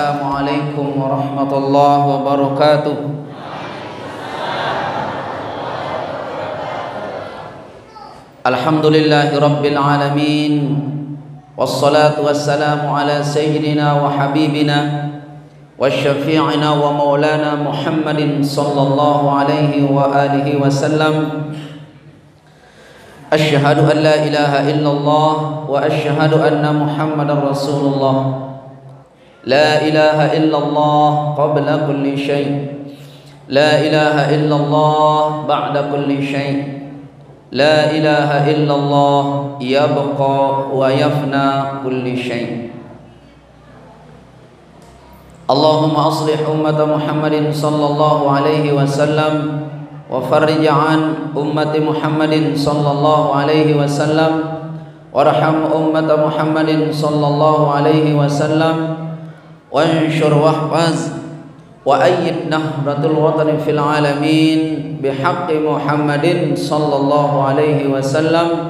Assalamualaikum warahmatullahi wabarakatuh. Alhamdulillahi rabbil alamin. Wassalatu wassalamu ala sayyidina wa habibina wa syafi'ina wa maulana Muhammadin sallallahu alaihi wa alihi wasallam. Asyhadu an la ilaha illallah wa asyhadu anna Muhammadar Rasulullah. La ilaha illallah qabla kulli syai', la ilaha illallah ba'da kulli syai', la ilaha illallah yabqa wa yafna kulli syai'. Allahumma aslih ummata Muhammadin sallallahu alaihi wasallam wa farrij an ummati Muhammadin sallallahu alaihi wasallam warham ummata Muhammadin sallallahu alaihi wasallam wanshur wahfaz wa ayyid nahratul watan fil alamin bihaqqi Muhammadin sallallahu alaihi wasallam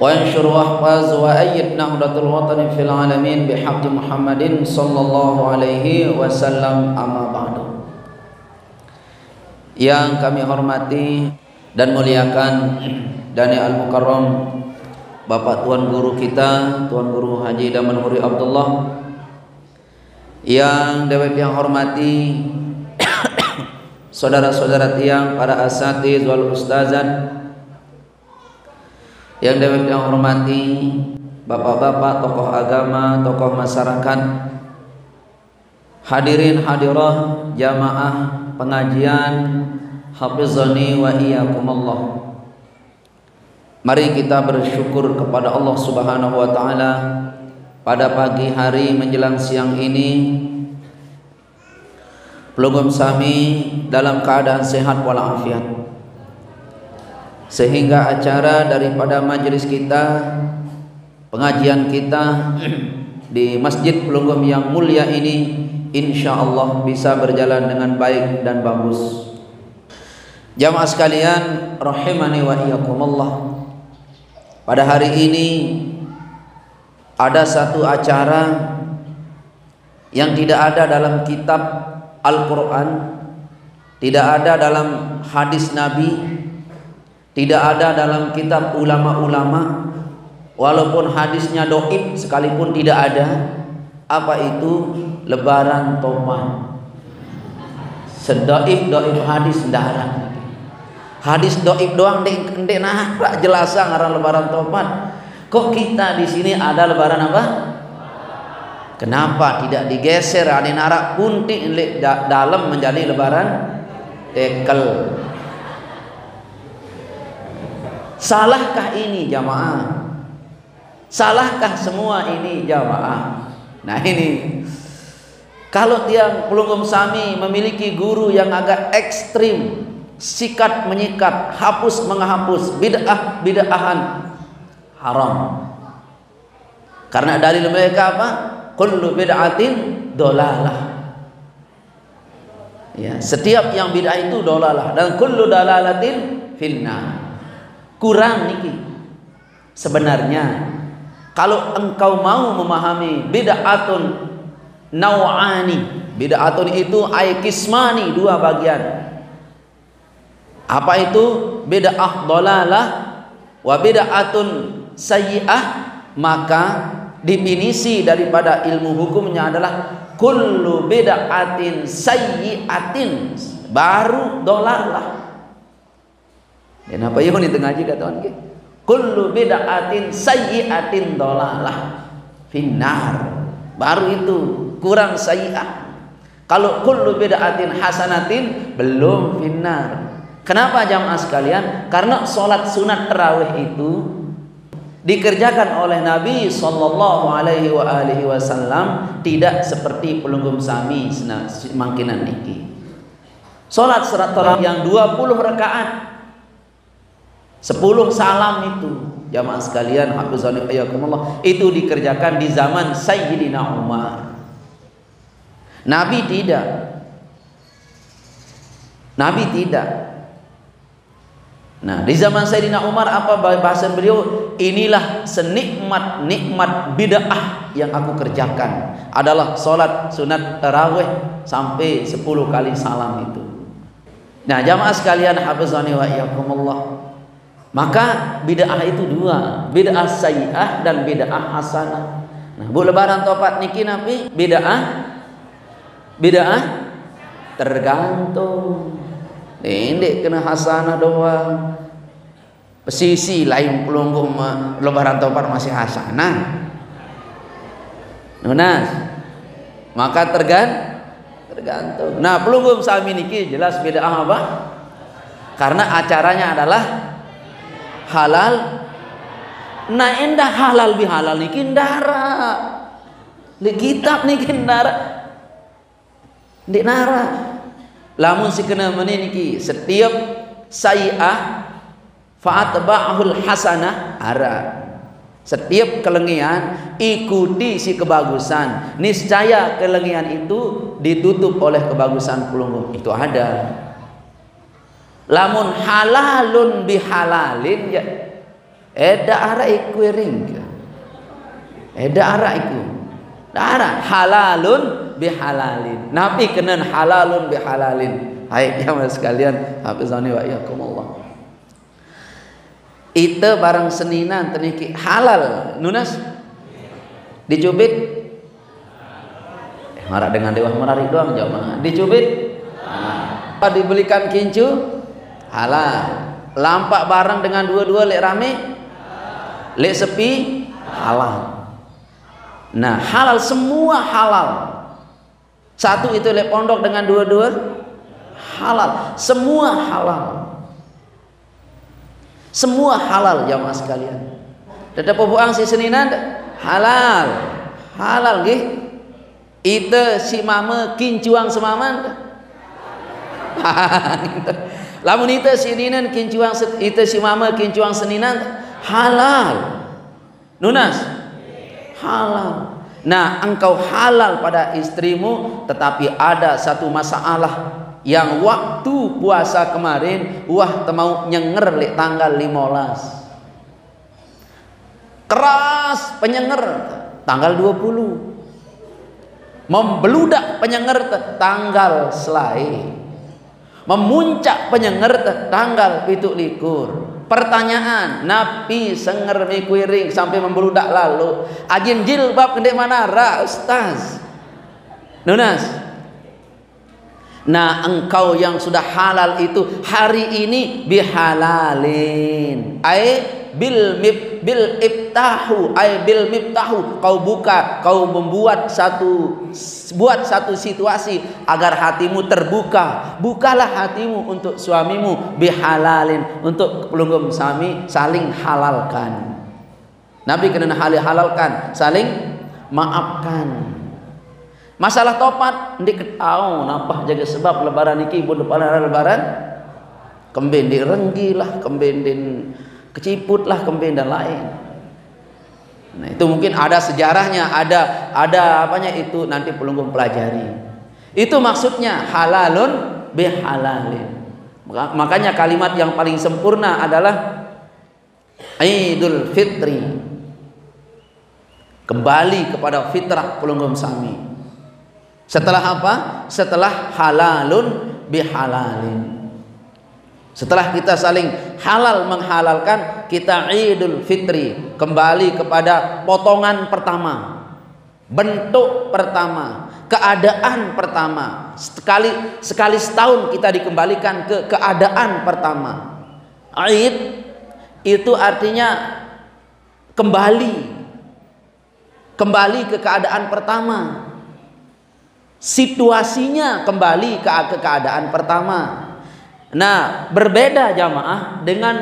wanshur wahfaz wa ayyid nahratul watan fil alamin bihaqqi Muhammadin sallallahu alaihi wasallam. Amma ba'du. Yang kami hormati dan muliakan Dani Al-Mukarram, Bapak Tuan Guru kita, Tuan Guru Haji Daman Huri Abdullah, yang dewek yang hormati saudara-saudara tiang para asatiz wal ustazat, yang dewek yang hormati bapak-bapak tokoh agama, tokoh masyarakat, hadirin hadirah jamaah pengajian, hafizani wa iyyakumullah. Mari kita bersyukur kepada Allah Subhanahu wa taala pada pagi hari menjelang siang ini pelugum sami dalam keadaan sehat walafiat, sehingga acara daripada majelis kita, pengajian kita di Masjid Pelunggung yang mulia ini insyaallah bisa berjalan dengan baik dan bagus. Jamaah sekalian rahimani wa iyyakumullah, pada hari ini ada satu acara yang tidak ada dalam kitab Al-Quran, tidak ada dalam hadis Nabi, tidak ada dalam kitab ulama-ulama, walaupun hadisnya dhaif sekalipun tidak ada. Apa itu? Lebaran tomat. Sedaif hadis ndarang. Hadis dhaif doang ndek nah jelasan ngaran lebaran tomat. Kok kita di sini ada lebaran apa? Kenapa tidak digeser ane narak punti dalam menjadi lebaran tekel? Salahkah ini jamaah? Salahkah semua ini jamaah? Nah ini, kalau tiang pelunggung sami memiliki guru yang agak ekstrim, sikat menyikat, hapus menghapus, bid'ahan haram. Karena dalil mereka apa? Kullu bid'atin dolalah. Ya, setiap yang bid'ah itu dolalah, dan kullu dalalatin finnar. Kurang niki. Sebenarnya kalau engkau mau memahami bid'atun nau'ani, bid'atun itu ay kismani, dua bagian. Apa itu? Bid'ah dolalah wa bid'atun sayyi'ah. Maka definisi daripada ilmu hukumnya adalah kullu bid'atin sayyi'atin, baru dolalah. Dan apa yang di tengah juga kawan ke? Kullu bid'atin sayyi'atin dolalah finnar, baru itu kurang sayyi'ah. Kalau kullu bid'atin hasanatin belum finnar. Kenapa jamaah sekalian? Karena sholat sunat tarawih itu dikerjakan oleh Nabi sallallahu alaihi wasallam tidak seperti pelunggung sami semangkinan niki. Sholat tarawih yang 20 rakaat, 10 salam itu jamaah sekalian hafizani ayakumullah, itu dikerjakan di zaman Sayyidina Umar. Nabi tidak. Nah, di zaman Sayyidina Umar apa bahasan beliau? inilah senikmat-nikmat bid'ah yang aku kerjakan adalah sholat sunat tarawih sampai 10 kali salam itu. Nah, jamaah sekalian hafizani wa iyyakumullah. Maka bid'ah itu dua, bid'ah sayyi'ah dan bid'ah hasanah. Nah, bu lebaran topat niki napi bid'ah tergantung. Ini kena hasanah doang. Pesisi lain pelungguh lebaran topat masih hasanah. Nah, maka tergantung. Nah, pelungguh sami niki jelas bid'ah apa? Karena acaranya adalah halal. Nah, endah halal bihalal niki ndara. Li kitab niki ndara. Ndik nara. Lamun si kena meniki setiap sayyi'ah fa'atba'ahul hasanah ara. Setiap kelengian ikuti si kebagusan, niscaya kelengian itu ditutup oleh kebagusan pelungguh. Itu ada. Lamun halalun bihalalin ya eda ara iku ring. Eda ara iku. Ara halalun bihalalin. Nabi kenen halalun bihalalin. Hai jamaah sekalian, hafizani wa iyyakumullah. Itu barang seninan teniki halal nunas dicubit marah dengan dewa menarik doang jamaah dicubit dibelikan kincu halal lampak barang dengan dua-dua lek rame lek sepi halal. Nah, halal semua halal. Satu itu lek pondok dengan dua-dua halal, semua halal. Semua halal jamaah sekalian. Tetap buang si seninan halal. Halal nggih. Ite si mama kincuang semaman. Lamun ite si ninan kincuang ite si mama kincuang seninan halal. Nunas halal. Nah, engkau halal pada istrimu, tetapi ada satu masalah yang waktu puasa kemarin wah temau nyenger lek tanggal 15 keras penyenger tanggal 20 membeludak penyenger tanggal selai memuncak penyenger tanggal 17. Pertanyaan napi senger mikuiring sampai membeludak lalu ajin jilbab kendek mana ra ustaz nunas. Nah, engkau yang sudah halal itu hari ini bihalalin ay bil iftahu ay bil miftahu, kau buka, kau membuat satu situasi agar hatimu terbuka. Bukalah hatimu untuk suamimu bihalalin, untuk pelunggum suami saling halalkan. Nabi kena halalkan, saling maafkan. Masalah topat ndik ketau napa jaga sebab lebaran iki pun lebaran kemben direnggi lah, kemben keciput lah, kemben dan lain. Nah, itu mungkin ada sejarahnya, ada apanya itu nanti pelunggum pelajari. Itu maksudnya halalun bihalalin. Makanya kalimat yang paling sempurna adalah Idul Fitri. Kembali kepada fitrah pelunggum sami. Setelah apa? Setelah halalun bihalalin. Setelah kita saling halal menghalalkan, kita Idul Fitri, kembali kepada potongan pertama, bentuk pertama, keadaan pertama. Sekali setahun kita dikembalikan ke keadaan pertama. Id itu artinya kembali ke keadaan pertama. Situasinya kembali ke keadaan pertama. Nah, berbeda jamaah dengan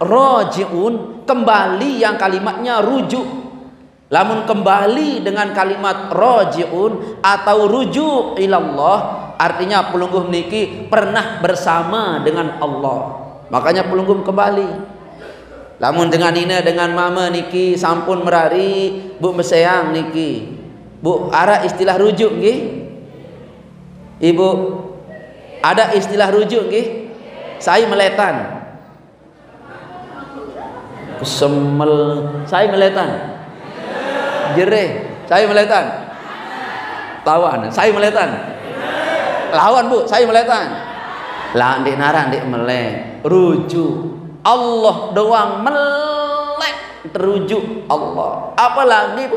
roji'un, kembali yang kalimatnya rujuk. Lamun kembali dengan kalimat roji'un atau rujuk ilallah, artinya pelunggum niki pernah bersama dengan Allah. Makanya pelunggum kembali. Lamun dengan ina dengan mama niki sampun merari, bu meseyang niki. Bu, ada istilah rujuk nggih? Ibu, ada istilah rujuk nggih? Saya meletan. Kesemel. Saya meletan. Jereh. Saya meletan. Tawan. Saya meletan. Lawan bu. Saya meletan. Lah ndek narang ndek melek. Rujuk. Allah doang melek. Terujuk Allah. Apalagi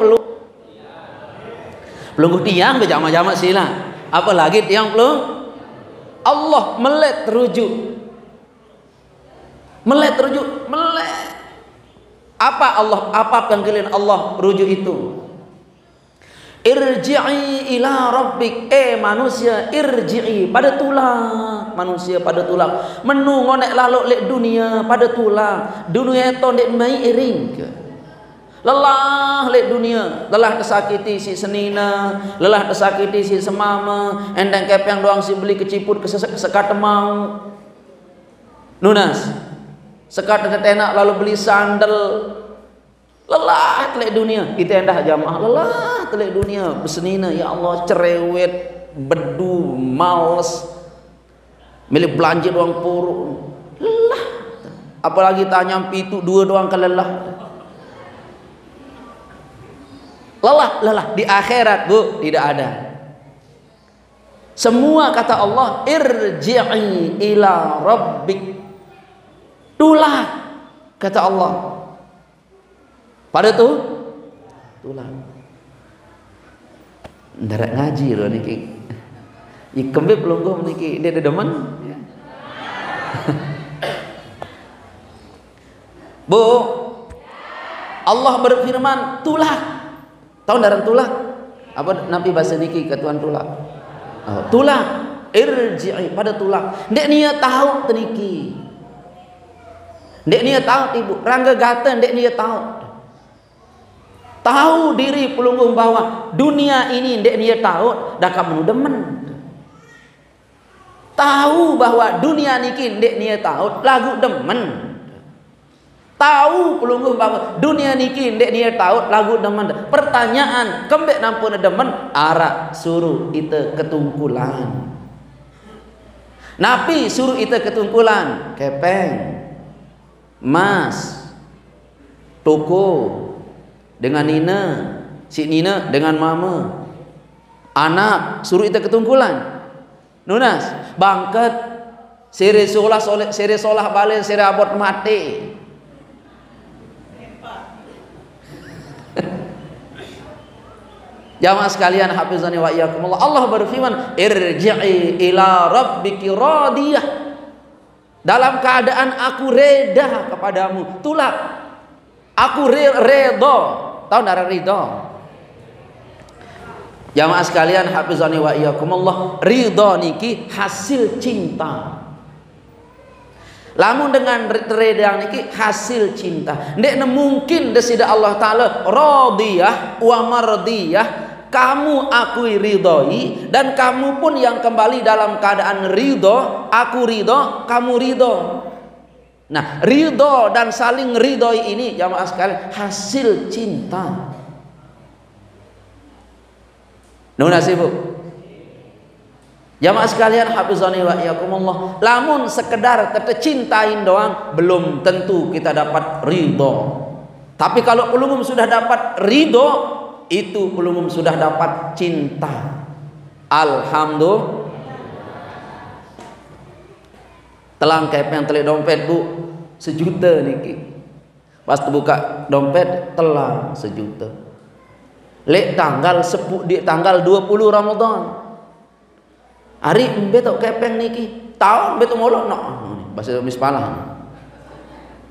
pelungguh tiang berjama-jama sila. Apalagi tiang pelung Allah melek terujuk. Melek terujuk. Melek. Apa Allah? Apa panggilan Allah rujuk itu? Irji'i ila rabbik. Manusia irji'i pada tulang. Manusia pada tulang. Menunggu nek lalok lek dunia pada tulang. Dunia itu nek mai iring ke. Lelah lek dunia, lelah tersakiti si senina, lelah tersakiti si semama, endang kepeng doang si beli keciput sekat mau. Nunas. Sekat tetenak lalu beli sandal. Lelah lek dunia, kita endah jamaah lelah lek dunia, bersenina ya Allah cerewet, bedu, males. Milih belanja doang puru. Lelah. Apalagi tanya pitu dua doang kelelah. Lelah di akhirat bu tidak ada. Semua kata Allah irji'i ila rabbik. Tulah kata Allah. Pada tulah. Ndarak ngaji loh niki. Ikembe pelungguh niki dia demen. Bu, Allah berfirman tulah. Tahu darang tulah? Apa Nabi bahasa niki ketuan tulah? Oh, tulah irji'i pada tulah. Ndek nia tahu teniki. Ndek nia tahu ibu. Rangga gata ndek nia tahu. Tahu diri pelungguh bahwa dunia ini ndek nia tahu dah kamu demen. Tahu bahwa dunia niki ndek nia tahu lagu demen. Tahu pelungguh bahwa dunia niki ndek nia tahu lagu demen. Pertanyaan kembek nampun demen arak suruh ite ketungkulan. Napi suruh ite ketungkulan kepeng mas toko dengan Nina, si Nina dengan mama, anak suruh ite ketungkulan. Nunas bangket sere solah balen sere abot mati. Jamaah sekalian hafizani wa iyyakumullah. Allah berfirman irji'i ila rabbiki radiyah. Dalam keadaan aku reda kepadamu. Tulah aku redha. Tahu nara ridha? Jamaah sekalian hafizani wa iyyakumullah. Ridha niki hasil cinta. Lamun dengan reda niki hasil cinta. Ndek mungkin desida Allah taala radiyah wa mardiyah. Kamu akui ridhoi dan kamu pun yang kembali dalam keadaan ridho. Aku ridho, kamu ridho. Nah, ridho dan saling ridhoi ini jamaah sekalian hasil cinta. Nunas ibu. Jamaah sekalian hafizani wa iyyakumullah. Lamun sekedar cintain doang belum tentu kita dapat ridho. Tapi kalau pelungum sudah dapat ridho, itu pelungum sudah dapat cinta. Alhamdulillah. Telang kepeng telik dompet bu 1 juta niki. Pas buka dompet telang 1 juta. Lek tanggal di tanggal 20 Ramadan. Hari betok kepeng niki. Tahun betok molok no. Bahasa mispalah.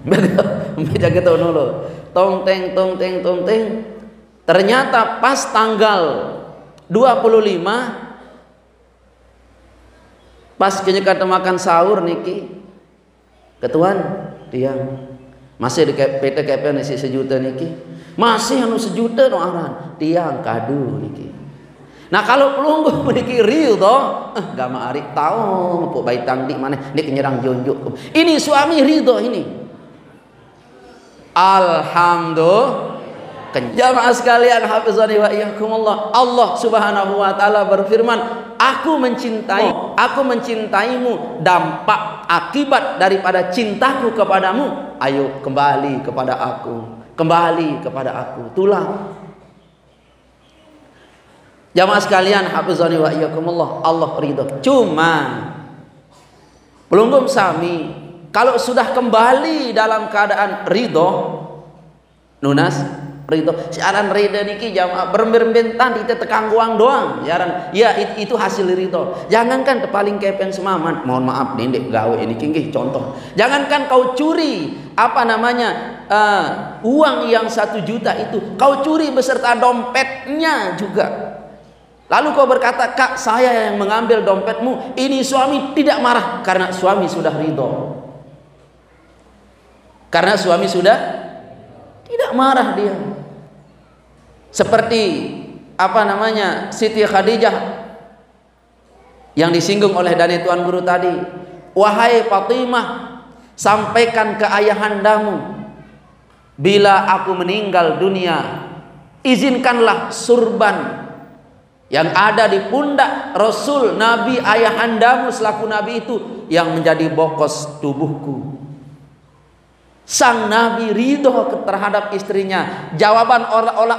Betok jaga tau nolo. Tong teng. Ternyata pas tanggal 25 pas kenyekatan makan sahur niki ketuan tiang masih di PT KPN isi 1 juta niki masih anu 1 juta no aran tiang kadu niki. Nah kalau pelungguh niki ridho gak maarik tahu pok bayi tangdi mana niki nyerang jonjuk ini suami ridho ini. Alhamdulillah. Jamaah sekalian hafizani wa iyyakumullah. Allah Subhanahu wa taala berfirman, aku mencintaimu dampak akibat daripada cintaku kepadamu Ayo kembali kepada aku. Kembali kepada aku. Itulah. Jamaah sekalian, hafizani wa iyyakumullah, Allah ridho. Cuma pelunggum sami, kalau sudah kembali dalam keadaan ridho, nunas ridho. Siaran ridho niki jamaah berbentan kita tekang uang doang. Siaran, ya itu hasil ridho. Jangankan paling kepeng semaman, mohon maaf nindek gawe ini kinggih contoh. Jangankan kau curi uang yang 1 juta itu, kau curi beserta dompetnya juga. Lalu kau berkata, kak saya yang mengambil dompetmu. Ini suami tidak marah karena suami sudah ridho. Karena suami sudah tidak marah dia. Seperti Siti Khadijah yang disinggung oleh Dani Tuan Guru tadi. Wahai Fatimah, sampaikan ke ayahandamu, bila aku meninggal dunia, izinkanlah surban yang ada di pundak Rasul Nabi ayahandamu selaku Nabi itu yang menjadi bokos tubuhku. Sang Nabi ridho terhadap istrinya. Jawaban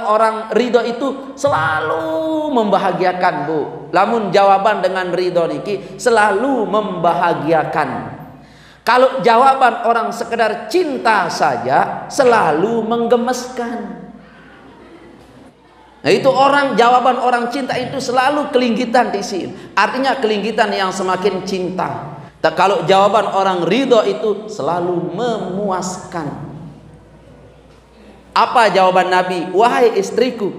orang ridho itu selalu membahagiakan, Bu. Lamun jawaban dengan ridho niki selalu membahagiakan. Kalau jawaban orang sekedar cinta saja selalu menggemeskan. Nah, itu jawaban orang cinta itu selalu kelinggitan di sini. Artinya kelinggitan yang semakin cinta. Kalau jawaban orang ridho itu selalu memuaskan. Apa jawaban Nabi? Wahai istriku,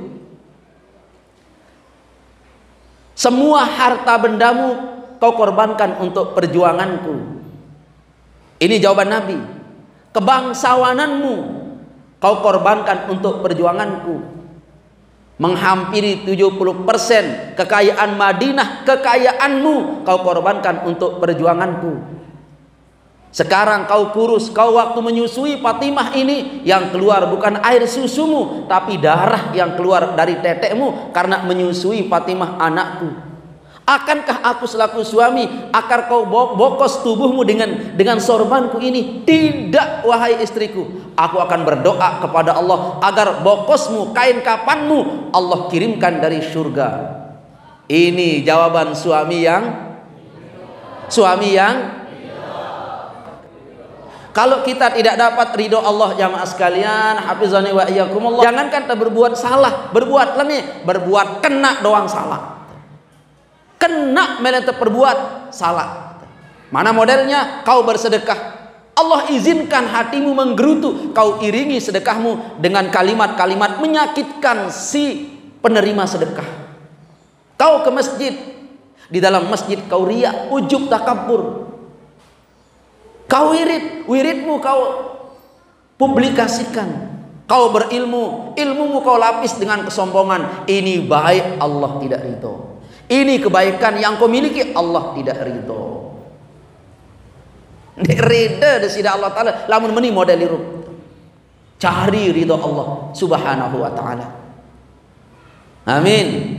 semua harta bendamu kau korbankan untuk perjuanganku. Ini jawaban Nabi. Kebangsawananmu kau korbankan untuk perjuanganku. Menghampiri 70% kekayaan Madinah, kekayaanmu kau korbankan untuk perjuanganku. Sekarang kau kurus, kau waktu menyusui Fatimah ini yang keluar bukan air susumu, tapi darah yang keluar dari tetekmu karena menyusui Fatimah anakku. Akankah aku selaku suami akan kau bokos tubuhmu dengan sorbanku ini? Tidak, wahai istriku. Aku akan berdoa kepada Allah agar bokosmu, kain kapanmu Allah kirimkan dari surga. Ini jawaban suami yang kalau kita tidak dapat ridho Allah, jamaah sekalian, hafizani wa iyyakumullah, jangankan kita berbuat salah, berbuat lemih, berbuat kena doang salah. Kena melete perbuat salah. Mana modelnya? Kau bersedekah, Allah izinkan hatimu menggerutu, kau iringi sedekahmu dengan kalimat-kalimat menyakitkan si penerima sedekah. Kau ke masjid, di dalam masjid kau riya, ujub, takabur. Kau wiridmu kau publikasikan. Kau berilmu, ilmumu kau lapis dengan kesombongan. Ini baik, Allah tidak ridho. Ini kebaikan yang kau miliki, Allah tidak ridho. Ridho desida Allah Ta'ala. Lamun meni model irup. Cari ridho Allah Subhanahu wa Ta'ala. Amin.